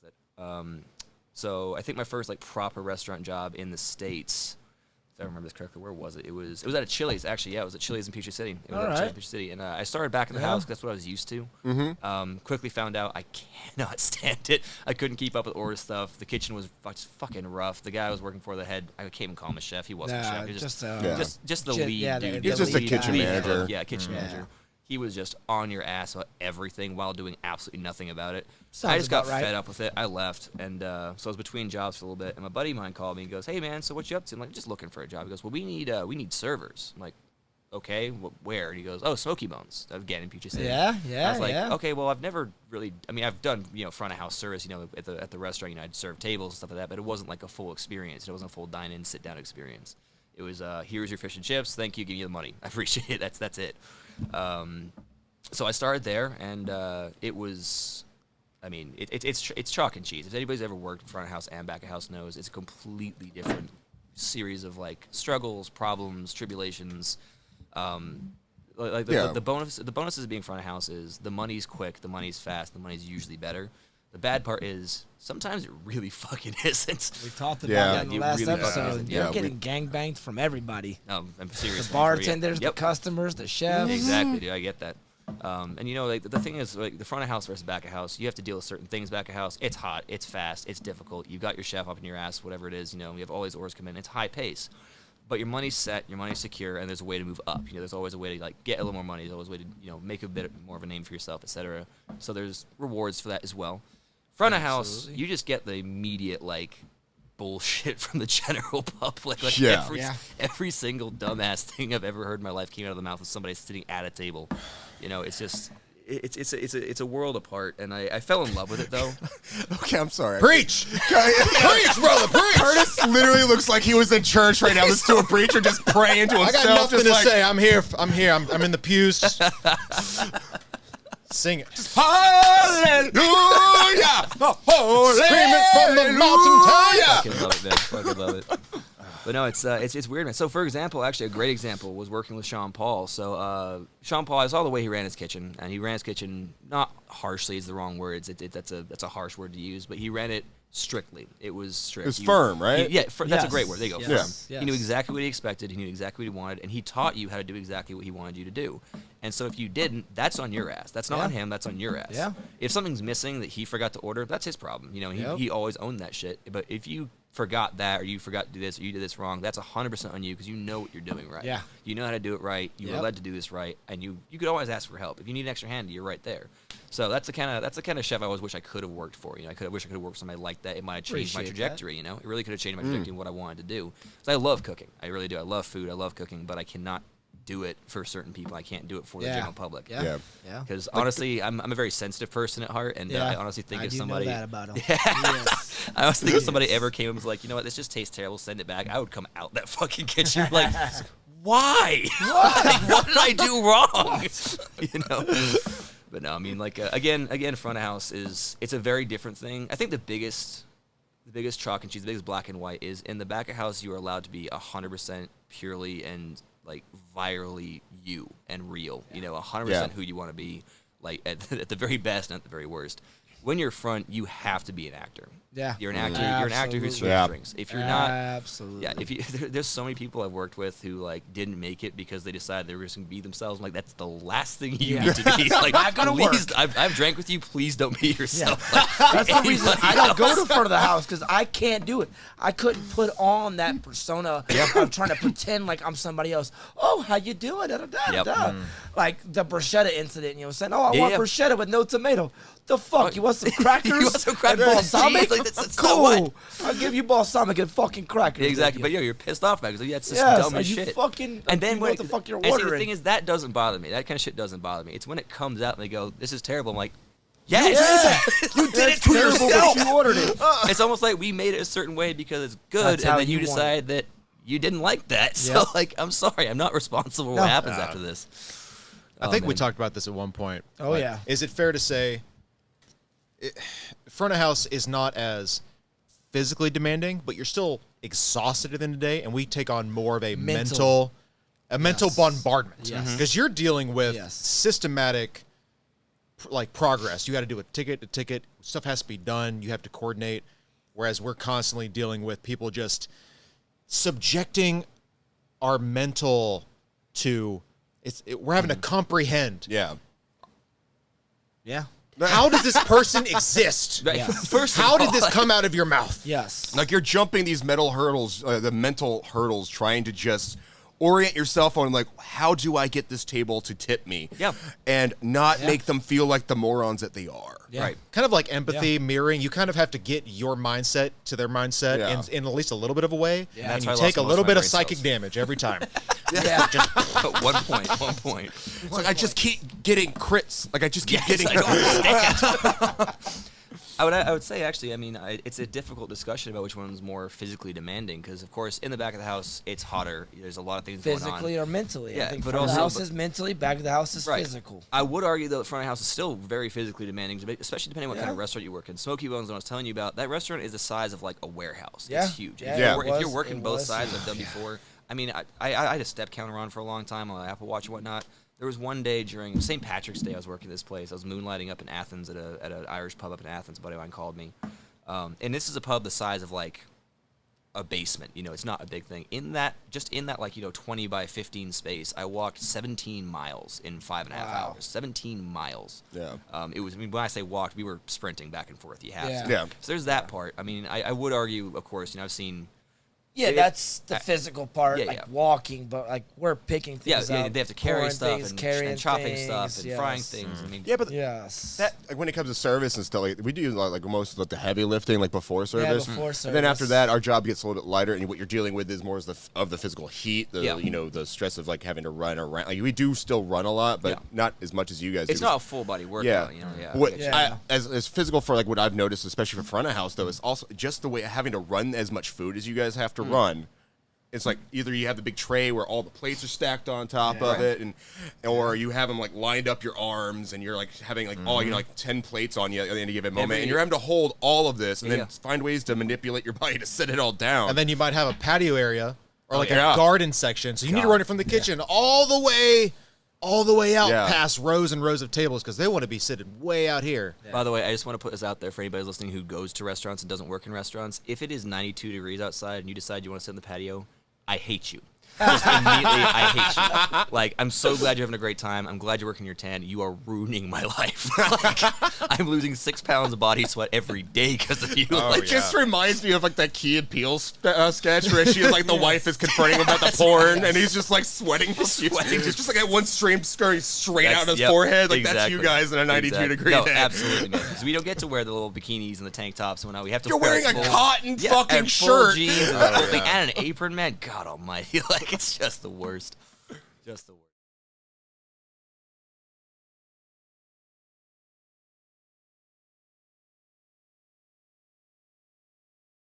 with it. So I think my first like proper restaurant job in the States, if I remember this correctly, where was it? It was at a Chili's, actually. Yeah, it was at Chili's in Peachtree City. It was at Chili's in Peachtree City. And I started back in the house 'cause that's what I was used to. Quickly found out I cannot stand it. I couldn't keep up with order stuff. The kitchen was fucking rough. The guy I was working for, the head, I can't even call him a chef. He wasn't a chef. He was just the lead dude. He's just a kitchen manager. Yeah, kitchen manager. He was just on your ass about everything while doing absolutely nothing about it. Sounds I just got about right. fed up with it. I left, and so I was between jobs for a little bit. And my buddy of mine called me and goes, "Hey man, so what you up to?" I'm like, "Just looking for a job." He goes, "Well, we need servers." I'm like, "Okay, where?" And he goes, "Oh, Smoky Bones, again in Peachtree City." Yeah. I was like, "Okay, well, I've never really. I mean, I've done front of house service, at the restaurant. I'd serve tables and stuff like that, but it wasn't like a full experience. It wasn't a full dine-in, sit-down experience. It was here's your fish and chips. Thank you. Give you the money. I appreciate it. That's it." So I started there, and it was, I mean, it's chalk and cheese. If anybody's ever worked in front of house and back of house knows, it's a completely different series of like struggles, problems, tribulations. The bonuses of being front of house is the money's quick, the money's fast, the money's usually better. The bad part is sometimes it really fucking isn't. We talked about that in the last really episode. You're getting gangbanged from everybody. No, I'm serious. The bartenders, the customers, the chefs. Exactly, dude. I get that. And like the thing is, like the front of house versus back of house, you have to deal with certain things. Back of house, it's hot, it's fast, it's difficult. You've got your chef up in your ass, whatever it is. You have all these orders come in. It's high pace, but your money's set, your money's secure, and there's a way to move up. There's always a way to like get a little more money. There's always a way to make a bit more of a name for yourself, etc. So there's rewards for that as well. Front of house, you just get the immediate like bullshit from the general public. Like every single dumbass thing I've ever heard in my life came out of the mouth of somebody sitting at a table. It's just it's a world apart, and I fell in love with it though. Okay, I'm sorry. Preach, preach, brother, preach. Curtis literally looks like he was in church right now. Listening to a preacher just praying to himself. I got nothing to say. I'm here. I'm in the pews. Sing it. Hallelujah! Screaming from the mountaintop. Fucking love it, man. Fucking love it. But no, it's weird, man. So, for example, actually, a great example was working with Sean Paul. So, Sean Paul, I saw the way he ran his kitchen, and he ran his kitchen not harshly is the wrong word. That's a harsh word to use, but he ran it strictly. It was strict. It was firm, right? That's a great word. There you go. Yes. Firm. Yes. He knew exactly what he expected. He knew exactly what he wanted, and he taught you how to do exactly what he wanted you to do. And so if you didn't, that's on your ass. That's not on him. That's on your ass. Yeah. If something's missing that he forgot to order, that's his problem. He always owned that shit. But if you forgot that, or you forgot to do this, or you did this wrong, that's 100% on you because you know what you're doing right. Yeah. You know how to do it right. You were led to do this right, and you could always ask for help. If you need an extra hand, you're right there. So that's the kind of chef I always wish I could have worked for. I wish I could have worked for somebody like that. It might have changed my trajectory. It really could have changed my trajectory and what I wanted to do. So I love cooking. I really do. I love food. I love cooking, but I cannot do it for certain people. I can't do it for the general public. Yeah. Because honestly, I'm a very sensitive person at heart, and I honestly think if somebody, know that about him. Yes. I honestly think if somebody ever came and was like, you know what, this just tastes terrible, send it back, I would come out that fucking kitchen like, why? What did I do wrong? But no, I mean, like again, front of house it's a very different thing. I think the biggest chalk and cheese, the biggest black and white is in the back of house. You are allowed to be 100% purely and like virally you and real. 100% who you want to be. Like at the very best, not the very worst. When you're front, you have to be an actor. Yeah, you're an actor. You're an actor who serves drinks. If you're not, absolutely. There's so many people I've worked with who like didn't make it because they decided they were just gonna be themselves. I'm like, that's the last thing you need to be. Like, not gonna work. I've drank with you. Please don't be yourself. Yeah. Like, that's the reason I don't go to front of the house because I can't do it. I couldn't put on that persona of trying to pretend like I'm somebody else. Oh, how you doing? Like the bruschetta incident. Saying, oh, I want bruschetta with no tomato. The fuck? You want some crackers? You want some crackers? Balsamic? Like, that's cool. I'll give you balsamic and fucking crackers. Exactly. But you're pissed off about it because that's just dumb as shit. Fucking, and then what the fuck you're ordering? The thing is, that doesn't bother me. That kind of shit doesn't bother me. It's when it comes out and they go, "This is terrible." I'm like, yes, you did it to yourself. You ordered it. It's almost like we made it a certain way because it's good, and then you decide that you didn't like that. So, like, I'm sorry, I'm not responsible for what happens after this. I think we talked about this at one point. Oh, yeah. Is it fair to say front of house is not as physically demanding, but you're still exhausted at the end of the day, and we take on more of a mental bombardment. Because you're dealing with systematic like progress. You got to do a ticket to ticket. Stuff has to be done. You have to coordinate. Whereas we're constantly dealing with people just subjecting our mental to we're having to comprehend. Yeah. Yeah. How does this person exist? Yes. First of How did all, this come out of your mouth? Yes. Like you're jumping these mental hurdles, trying to just orient yourself on like, how do I get this table to tip me? Yeah. And not make them feel like the morons that they are. Yeah. Right. Kind of like empathy, mirroring. You kind of have to get your mindset to their mindset in at least a little bit of a way. Yeah. And That's you why I take lost a most little of my bit of brain psychic cells. damage every time. Yeah. One point. It's like I just keep getting crits. Like I just keep getting. I don't understand. I would say actually, I mean, it's a difficult discussion about which one's more physically demanding because, of course, in the back of the house, it's hotter. There's a lot of things going on. Physically or mentally. Yeah, I think but front of the also- house but- is mentally, back of the house is Right. physical. I would argue though, the front of the house is still very physically demanding, especially depending on what kind of Yeah. restaurant you work in. Smoky Bones, when I was telling you about, that restaurant is the size of like a warehouse. Yeah. It's huge. Yeah, If, it you're, if you're was- working it both was sides, huge. I've done before. I mean, I had a step counter on for a long time on my Apple Watch and whatnot. There was one day during St. Patrick's Day I was working this place. I was moonlighting up in Athens at an Irish pub up in Athens. A buddy of mine called me. And this is a pub the size of like a basement. You know, it's not a big thing. In that like, 20 by 15 space, I walked 17 miles in 5.5 Wow. hours. 17 miles. Yeah. It was, I mean, when I say walked, we were sprinting back and forth. You have Yeah. to. Yeah. So there's that part. I mean, I would argue, of course, I've seen. Yeah, It- that's the physical part, yeah, like yeah. walking, but like we're picking things Yeah, up. they have to carry pouring stuff things, and carrying chopping things, stuff and frying yes. things. I mean, Yeah, but Yes. that like when it comes to service and stuff, like we do like most of like, the heavy lifting like before service. before And then after service. that, our job gets a little bit lighter, and what you're dealing with is more of the physical heat, the Yeah. the stress of like having to run around. Like we do still run a lot, but Yeah. not as much as you guys. it's do. not a full body workout. You know, yeah. What, Yeah. as physical for like what I've noticed, especially for front of house though, is also just the way having to run as much food as you guys have to run. It's like either you have the big tray where all the plates are stacked on top of it, or you have them like lined up your arms, and you're like having like like 10 plates on you at any given moment, and you're having to hold all of this, and then find ways to manipulate your body to set it all down. And then you might have a patio area or like yeah. a garden section. So you need to run it from the kitchen all the way out Yeah. past rows and rows of tables because they want to be sitting way out here. By the way, I just want to put this out there for anybody listening who goes to restaurants and doesn't work in restaurants. If it is 92 degrees outside and you decide you want to sit in the patio, I hate you. Just immediately, I hate you. Like, I'm so glad you're having a great time. I'm glad you're working your tan. You are ruining my life. Like, I'm losing 6 pounds of body sweat every day because of you. It just reminds me of like that Key and Peele sketch where she is like the wife is confronting him about the porn, and he's just like sweating profusely. Just like that one stream scurry straight out of his forehead. Like that's you guys in a 92 degree no, day. Absolutely, man. Because we don't get to wear the little bikinis and the tank tops and whatnot. We have to. You're wear wearing a full- cotton fucking and full shirt. jeans and the whole thing, and an apron, man. God Almighty, like it's just the worst. Just the worst.